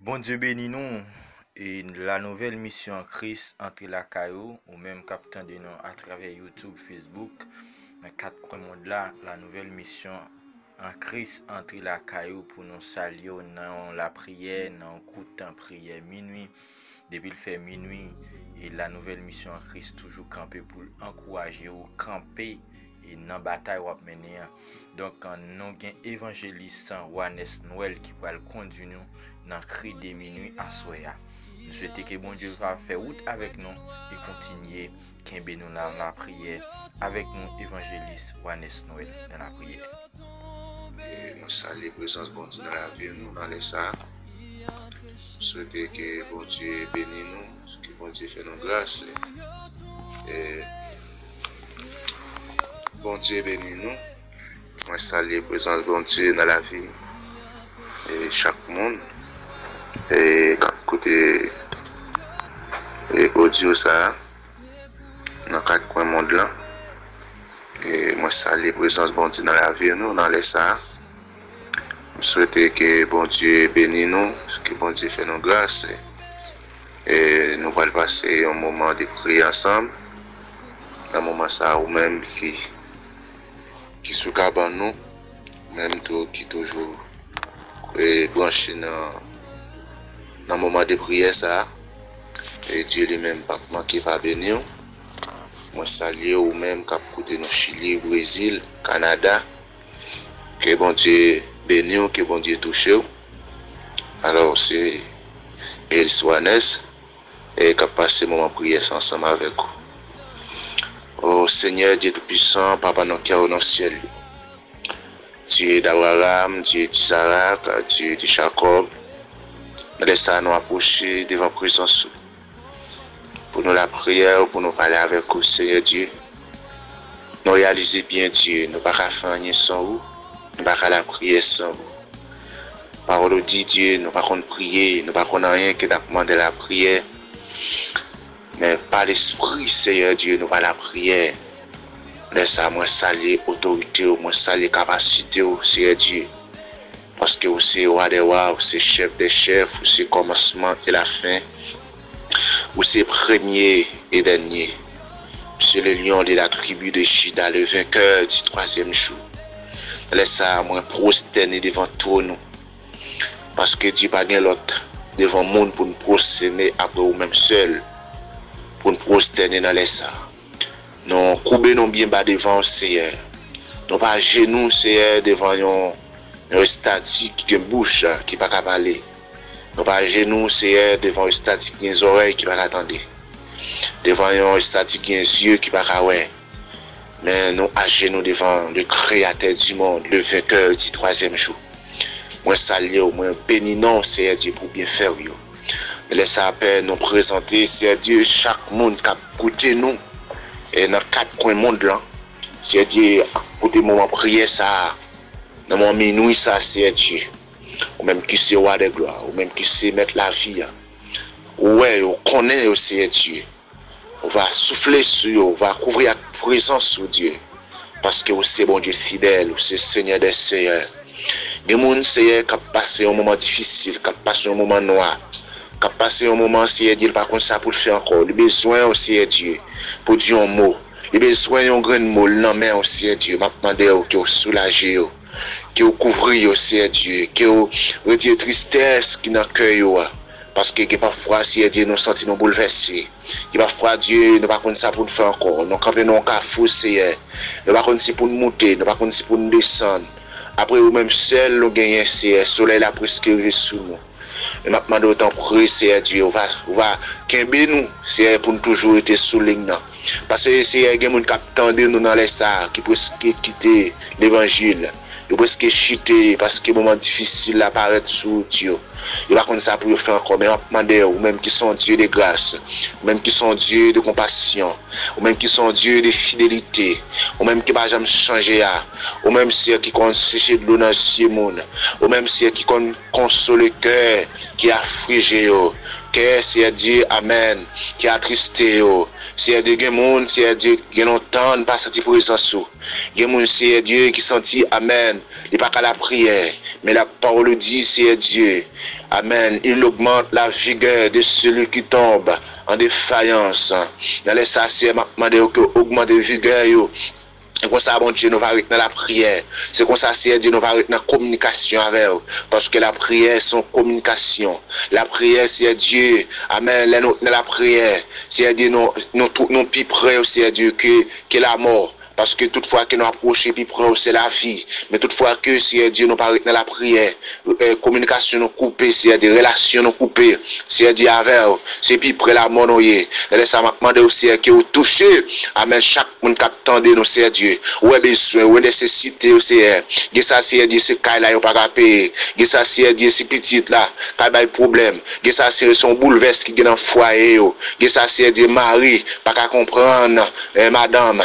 Bon Dieu bénis nous et la nouvelle mission en Christ entre la caillou ou même captain de nous à travers YouTube, Facebook, dans quatre coins monde là, la nouvelle mission en Christ entre la caillou pour nous saluer dans la prière, dans coup de temps prière minuit, depuis le fait minuit et la nouvelle mission en Christ toujours camper pour encourager ou camper et dans bataille ou mener. Donc nous avons évangéliste Juanes Noël qui va le conduire nous dans le cri des minuit à soya. Nous souhaitons que bon Dieu va faire route avec nous et continuer qu'un nous dans la prière avec nous évangéliste Juanes Noël dans la prière. Et nous saluons la présence de bon Dieu dans la vie, nous dans les ça. Souhaitons que bon Dieu bénisse nous, que bon Dieu fait nos grâces. Et bon Dieu bénisse nous. Moi salue la présence de bon Dieu dans la vie et chaque monde. Et côté audio ça dans quatre coins monde là. Et moi salue la présence de bon Dieu dans la vie nous dans les ça. Je souhaite que bon Dieu bénisse nous, que bon Dieu fait nos grâces. Et nous allons passer un moment de prière ensemble. Dans un moment ça ou même qui sous cabane nous, même tout qui toujours branché dans moment de prière ça. Et Dieu lui-même pas manquer pas bénir. Moi saluer ou même cap côté nous Chili, Brésil, Canada. Que bon Dieu bénisse, que bon Dieu touche. Alors c'est El Juanes et qu'a passé moment de prière ensemble avec vous. Oh Seigneur Dieu Tout-Puissant, Papa dans cœur dans le ciel. Dieu d'Abraham, Dieu d'Isaac, Dieu de Jacob. Laisse nous approcher devant la présence pour nous la prière, pour nous parler avec vous, Seigneur Dieu. Nous réaliser bien Dieu, nous ne pouvons pas faire rien sans vous, nous ne pouvons pas la prière sans vous. Parole dit Dieu, nous ne pouvons pas prier, nous ne pouvons pas rien que demander la prière. Mais par l'esprit, Seigneur Dieu, nous pas la prière. Laisse moi saluer l'autorité, moi saluer la capacité, Seigneur Dieu. Parce que vous êtes roi des rois, vous êtes chef des chefs, vous êtes commencement et la fin. Vous êtes premier et dernier. C'est le lion de la tribu de Juda, le vainqueur du troisième jour. Laisse moi prosterner devant toi nous. Parce que Dieu n'a pas l'autre devant le monde pour nous prosterner après vous-même seul. Pour nous prosterner dans les ça. Nous courbons bien bas devant le Seigneur. Nous pas genoux Seigneur devant un statue qui a une bouche qui pas parler. Nous pas genoux Seigneur devant un statue qui a des oreilles qui pas attendre. Devant un statue qui a des yeux qui pas voir. Mais nous à genoux devant le créateur du monde, le vainqueur du troisième jour. Moi saluer, moi béni non Seigneur Dieu pour bien faire yo. Laisse à peine nous présenter, c'est Dieu, chaque monde qui a écouté nous, et dans quatre coins du monde là, c'est Dieu, pour des moments de prière, ça, dans mon minuit, ça, c'est Dieu. Ou même qui sait roi de gloire, ou même qui sait mettre la vie. Ouais, on connaît aussi Dieu. On va souffler sur eux, on va couvrir la présence sur Dieu. Parce que c'est bon Dieu fidèle, c'est Seigneur des Seigneurs. Des gens, Seigneur, qui ont passé un moment difficile, qui ont passé un moment noir. Qui a passé un moment, Seigneur Dieu, par contre ça pour le faire encore. Le besoin aussi, Dieu, pour dire un mot. Le besoin d'un grand mot, non mais aussi, Dieu, m'a demandé que vous soulagez, que vous couvrez aussi, Dieu, que vous retirez tristesse qui n'a cœur. Parce que parfois, Seigneur Dieu, nous sentons nous bouleversés. Et parfois, Dieu, nous ne pouvons pas ça pour nous faire encore. Nous campons dans un cafou, Seigneur. Nous ne pouvons pas pour nous monter, nous ne pouvons pas pour nous descendre. Après, vous-même seul, nous gagnons, Seigneur, le soleil là presque arrivé sous nous. Et maintenant, autant prier, c'est Dieu, on va qu'aimer nous, c'est pour nous toujours être sous ligne. Parce que c'est un gens qui attendent nous dans les salles, qui presque quitter l'évangile, qui presque chuter parce que moment difficile apparaît sous Dieu. Et par contre, ça pour faire encore, mais demander, ou même qui sont Dieu de grâce, ou même qui sont Dieu de compassion, ou même qui sont Dieu de fidélité, ou même qui ne va jamais changer, ou même ceux qui comptent sécher de l'eau dans ce monde, ou même ceux qui comptent consoler le cœur, qui a frigé, que c'est Dieu, Amen, qui a attristé, Seigneur Dieu, gen moun, Seigneur Dieu, gen longtemps pas senti présence. Gen moun, Seigneur Dieu, qui senti, amen, il pas qu'à la prière, mais la parole dit, Seigneur Dieu, amen, il augmente la vigueur de celui qui tombe en défaillance. Dans les saciers, m'a demandé que augmente la vigueur. C'est comme ça, bon Dieu, nous va arrêter dans la prière. C'est comme ça, Seigneur Dieu, nous va arrêter dans la communication avec vous. Parce que la prière, c'est une communication. La prière, Seigneur Dieu, amen, dans la prière, Seigneur Dieu, nous plus près, Seigneur Dieu, que la mort. Parce que toutefois que nous approchons plus près, c'est la vie. Mais toutefois que, Seigneur Dieu, nous parlons dans la prière, communication nous coupée, Seigneur Dieu, relations nous coupées, Seigneur Dieu, avec vous, c'est plus près la mort, nous y est. Ça m'a demandé aussi que vous touchez, amen, chaque monde qui attendait nous, Seigneur Dieu, où est besoin, où est nécessité, Seigneur. Et ça, Seigneur Dieu, c'est qu'il là, il pas payer. Et ça, Seigneur Dieu, c'est petit là, qu'il y a problème. Et ça, c'est son bouleverse qui est dans le foyer. Et ça, Seigneur Dieu, Marie, pas qu'à comprendre, madame,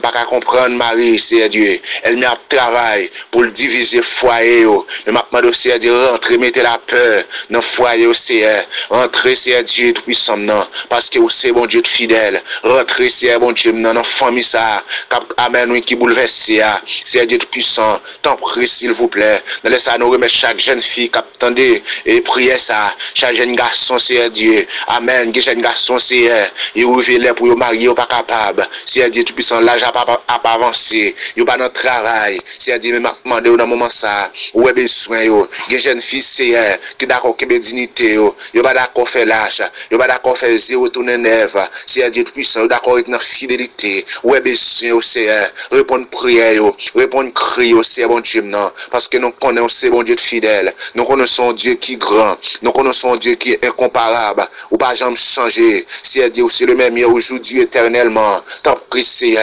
pas qu'à comprendre Marie, Seigneur Dieu. Elle met à travail pour le diviser foyer. Mais maintenant, Seigneur Dieu, rentrer, mettez la peur dans le foyer, Seigneur. Rentrer, Seigneur Dieu, tout puissant, non. Parce que c'est bon Dieu de fidèle. Rentrer, Seigneur, bon Dieu, dans la famille, ça. Amen, oui, qui bouleverse, Seigneur Dieu tout puissant. T'en prie, s'il vous plaît. Dans les ça, nous remettre chaque jeune fille qui attendait et prier ça. Chaque jeune garçon, Seigneur Dieu. Amen. Les jeunes garçons, Seigneur. Ils ouvrent pour marier, ils pas capable. Seigneur Dieu tout puissant, l'âge a pas avancé, yo pas dans travail, c'est à dire même demander dans moment ça, où est besoin yo, des jeunes filles c'est qui d'accord que dignité yo pas d'accord faire lâche, yo pas d'accord faire zéro tourner neuf, c'est à dire puissant, d'accord avec notre fidélité, où est besoin c'est répondre prière yo, répondre cri yo, c'est bon Dieu non, parce que nous connaissons c'est bon Dieu fidèle, nous connaissons Dieu qui est grand, nous connaissons Dieu qui est incomparable, ou pas jamais changer, c'est à dire c'est le même hier aujourd'hui éternellement, tant prie c'est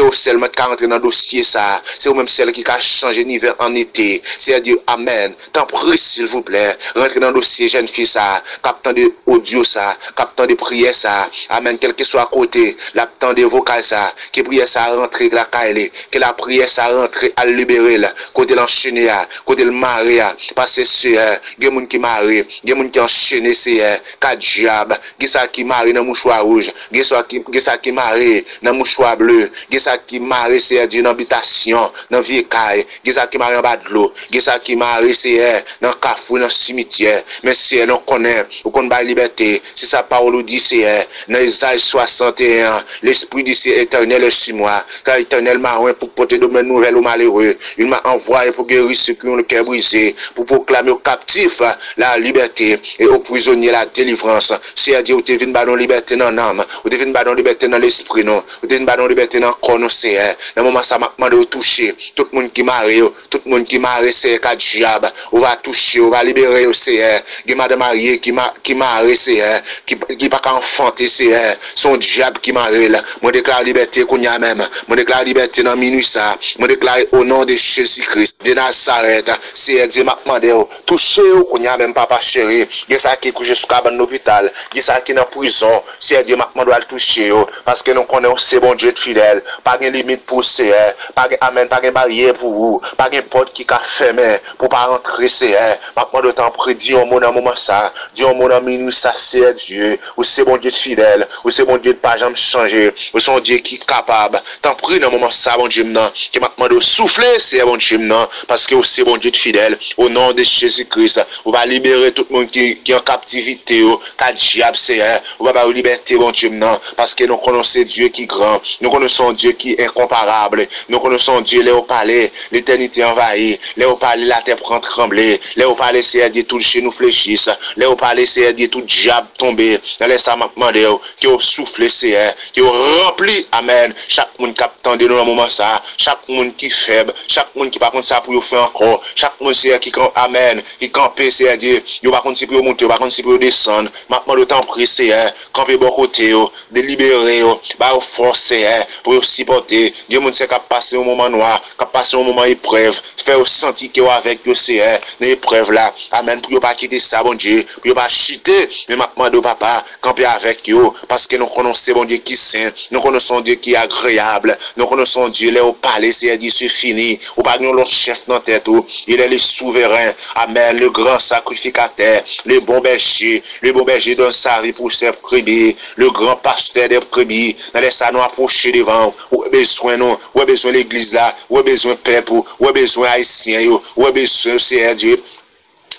au seulement qui a rentré dans le dossier ça, c'est au même celle qui a changé l'hiver en été, c'est à dire amen, tant prie s'il vous plaît, rentrez dans le dossier jeune fille ça, captant de audio ça, captant de prière ça, amen, quel que soit à côté, l'aptant de vocal ça, que prière ça rentre la caille, que la prière ça rentre à libérer là, côté l'enchaîner, côté le marier, parce que c'est, il y a des gens qui marient, il y a des gens qui enchaînent, c'est, quatre diables, il y a ça qui marie dans mouchoir rouge, il y a ça qui marie dans mouchoir bleu, il y a ça qui marie, c'est, dans l'habitation, dans vieille caille, il y a ça qui marie en bas de l'eau, il y a ça qui marie, c'est, dans le cafou, dans le cimetière, mais c'est, on connaît la liberté, c'est sa parole dit, c'est, dans Isaïe 61, l'esprit du ciel éternel est sur moi, car éternel m'a envoyé pour porter de bonnes nouvelles aux malheureux, il m'a envoyé pour guérir ceux qui ont le cœur brisé, pour proclamer aux captifs la liberté et aux prisonniers la délivrance. C'est à dire, vous devez dans la liberté dans l'âme, vous devez dans la liberté dans l'esprit, non, vous devez dans la liberté dans le corps, non, c'est, dans le moment ça m'a demandé de toucher, tout le monde qui marie, tout le monde qui marie, c'est quatre diables, on va toucher, on va libérer, c'est, qui madame mariée, qui marie, c'est, qui pas enfanter, c'est, son diable qui marie là, moi déclare liberté qu'on y a même, moi déclare liberté dans minuit ça, moi déclare au nom de Jésus-Christ, de Nazareth, c'est Dieu m'a demandé, toucher qu'on y a même papa chéri, il ça qui couche sous cabane d'hôpital, il ça qui dans prison, c'est Dieu m'a demandé de toucher, parce que nous connaissons c'est bon Dieu fidèle, pas de limite pour c'est, pas de amen, pas de barrière pour vous, pas de porte qui a fermé pour pas rentrer, c'est, m'a demandé de t'en prédire au moment ça, dis au moment minuit ça, c'est Dieu, ou c'est bon Dieu fidèle, ou c'est bon Dieu de pas jamais changer, ou c'est un Dieu qui est capable, t'en prie dans le moment ça, bon Dieu non, qui m'a demandé de souffler, c'est bon Dieu non, parce que c'est bon Dieu fidèle, au nom de Jésus-Christ, on va libérer tout le monde qui est en captivité, qu'à diable c'est, on va avoir liberté, bon Dieu non, parce que nous connaissons Dieu qui est grand, nous connaissons Dieu qui est incomparable, nous connaissons Dieu, les au palais, l'éternité envahie, les au palais, la terre prend trembler, les au palais, c'est Dieu tout chez nous fléchisse, les au palais, c'est Dieu tout diable tomber, dans les ça m'a demandé, qui au souffle, c'est, qui au rempli, amen, chaque monde qui attend de nous dans le moment ça, chaque monde qui est faible, chaque monde qui par contre ça pour vous faire encore, chaque monde c'est qui amen, qui campe, c'est Dieu, il par contre c'est pour monter, par contre c'est pour descendre, maintenant le temps pris, c'est camper bon côté, délibérer, bah forcer, pour aussi supporter, gen moun se k'ap passer un moment noir, k'ap passer un moment épreuve, faire sentir que avec yo c'est dans épreuve là. Amen, pour yo pas quitter ça bon Dieu, pour yo pas chiter, mais m'a demandé papa camper avec yo parce que nous connaissons bon Dieu qui saint, nous connaissons Dieu qui est agréable, nous connaissons Dieu là au palais, c'est dit c'est fini, ou pas l'autre chef dans tête ou, il est le souverain. Amen, le grand sacrificateur, le bon berger donne sa vie pour ses brebis, le grand pasteur des brebis, dans les salons approcher devant, ou besoin nous, ou besoin l'église là, ou besoin peuple, ou besoin haïtien yo, ou besoin c'est Dieu.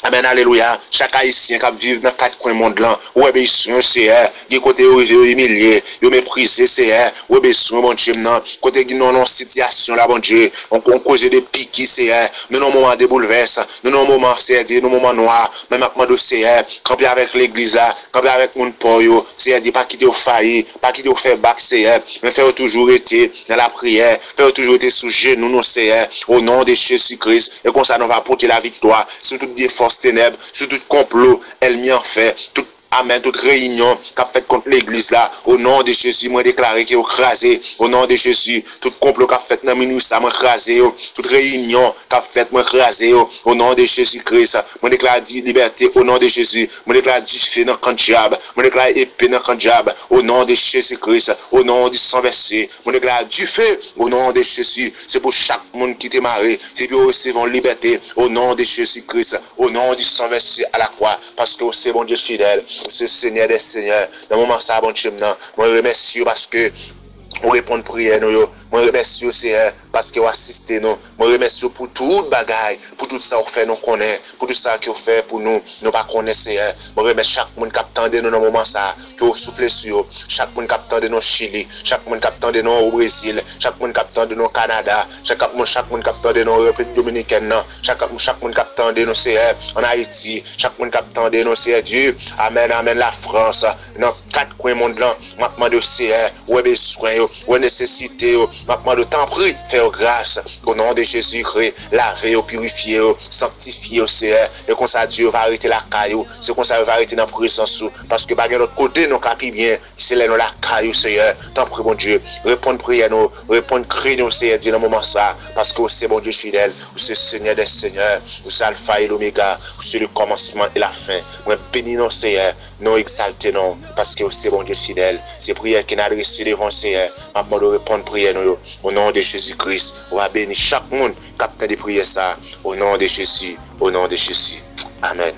Amen, alléluia. Chaque haïtien qui vit dans quatre coins monde là, ouais besoin c'est du côté humilié, yo méprisé c'est ouais besoin bon Dieu non, côté non situation là bon Dieu, on cause de piquer c'est nous non moment de bouleverse, nous non moment c'est dit nous moment noir, même maintenant c'est camper avec l'église là, camper avec mon port yo, c'est dit pas quitter au failli, pas quitter au faire bac c'est mais faire toujours été dans la prière, faire toujours été sous genoux nous c'est au nom de Jésus-Christ et comme ça nous va porter la victoire sur toutes les forces ténèbres, sur tout complot, elle m'y en fait, tout amen, toute réunion qu'a fait contre l'église là, au nom de Jésus, moi déclaré qu'il est écrasé, au nom de Jésus, tout complot qu'a fait dans minuit ça m'a écrasé, toute réunion qu'a fait m'a écrasé, au nom de Jésus-Christ, moi déclare liberté, au nom de Jésus, moi déclare du feu dans le diable, moi déclare épée dans le diable, au nom de Jésus-Christ, au nom du sang versé, moi déclare du feu, au nom de Jésus, c'est pour chaque monde qui t'est marré, c'est pour recevoir liberté, au nom de Jésus-Christ, au nom du sang versé à la croix, parce que c'est bon Dieu fidèle. Ce Seigneur des Seigneurs, dans le moment ça, bon Dieu, moi remercie parce que on répond prière nous yo. Moi remercie Seigneur parce que vous assistez nous. Moi remercie pour tout bagaille, pour tout ça vous fait nous connaît, pour tout ça que vous fait pour nous pas connaître Seigneur. Moi remercie chaque monde qui attendait nous dans moment ça, que vous soufflez sur chaque monde qui attendait nous Chili, chaque monde qui attendait nous au Brésil, chaque monde qui attendait nous au Canada, chaque monde qui attendait nous en République dominicaine, chaque monde qui attendait nous Seigneur en Haïti, chaque monde qui attendait nous Seigneur Dieu. Amen, amen la France, dans quatre coins monde là, maintenant de Seigneur, ouais besoin ou nécessité, maintenant de temps pris, faire grâce au nom de Jésus-Christ, laver, purifier, sanctifier au Seigneur, et comme ça Dieu va arrêter la caillou, c'est comme ça va arrêter dans la présence, parce que par l'autre côté, nous capi bien, c'est là nous la caillou, Seigneur, tant pis bon Dieu, répondre prière nous, répondre cri nous, Seigneur, dit dans le moment ça, parce que c'est bon Dieu fidèle, c'est Seigneur des Seigneurs, c'est Alpha et l'Oméga, c'est le commencement et la fin, nous bénissons Seigneur, nous exaltons non, parce que c'est bon Dieu fidèle, c'est prière qui n'a adressé devant Seigneur. Maintenant de répondre prière nous au nom de Jésus-Christ. On va bénir chaque monde capteur de prière ça au nom de Jésus, au nom de Jésus. Amen.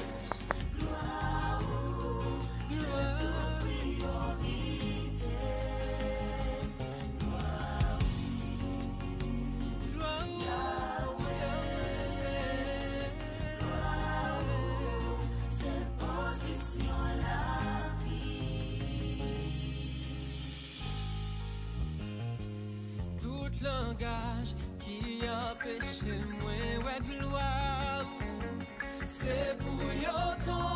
Langage qui empêche moi ouais gloire c'est pour yo ton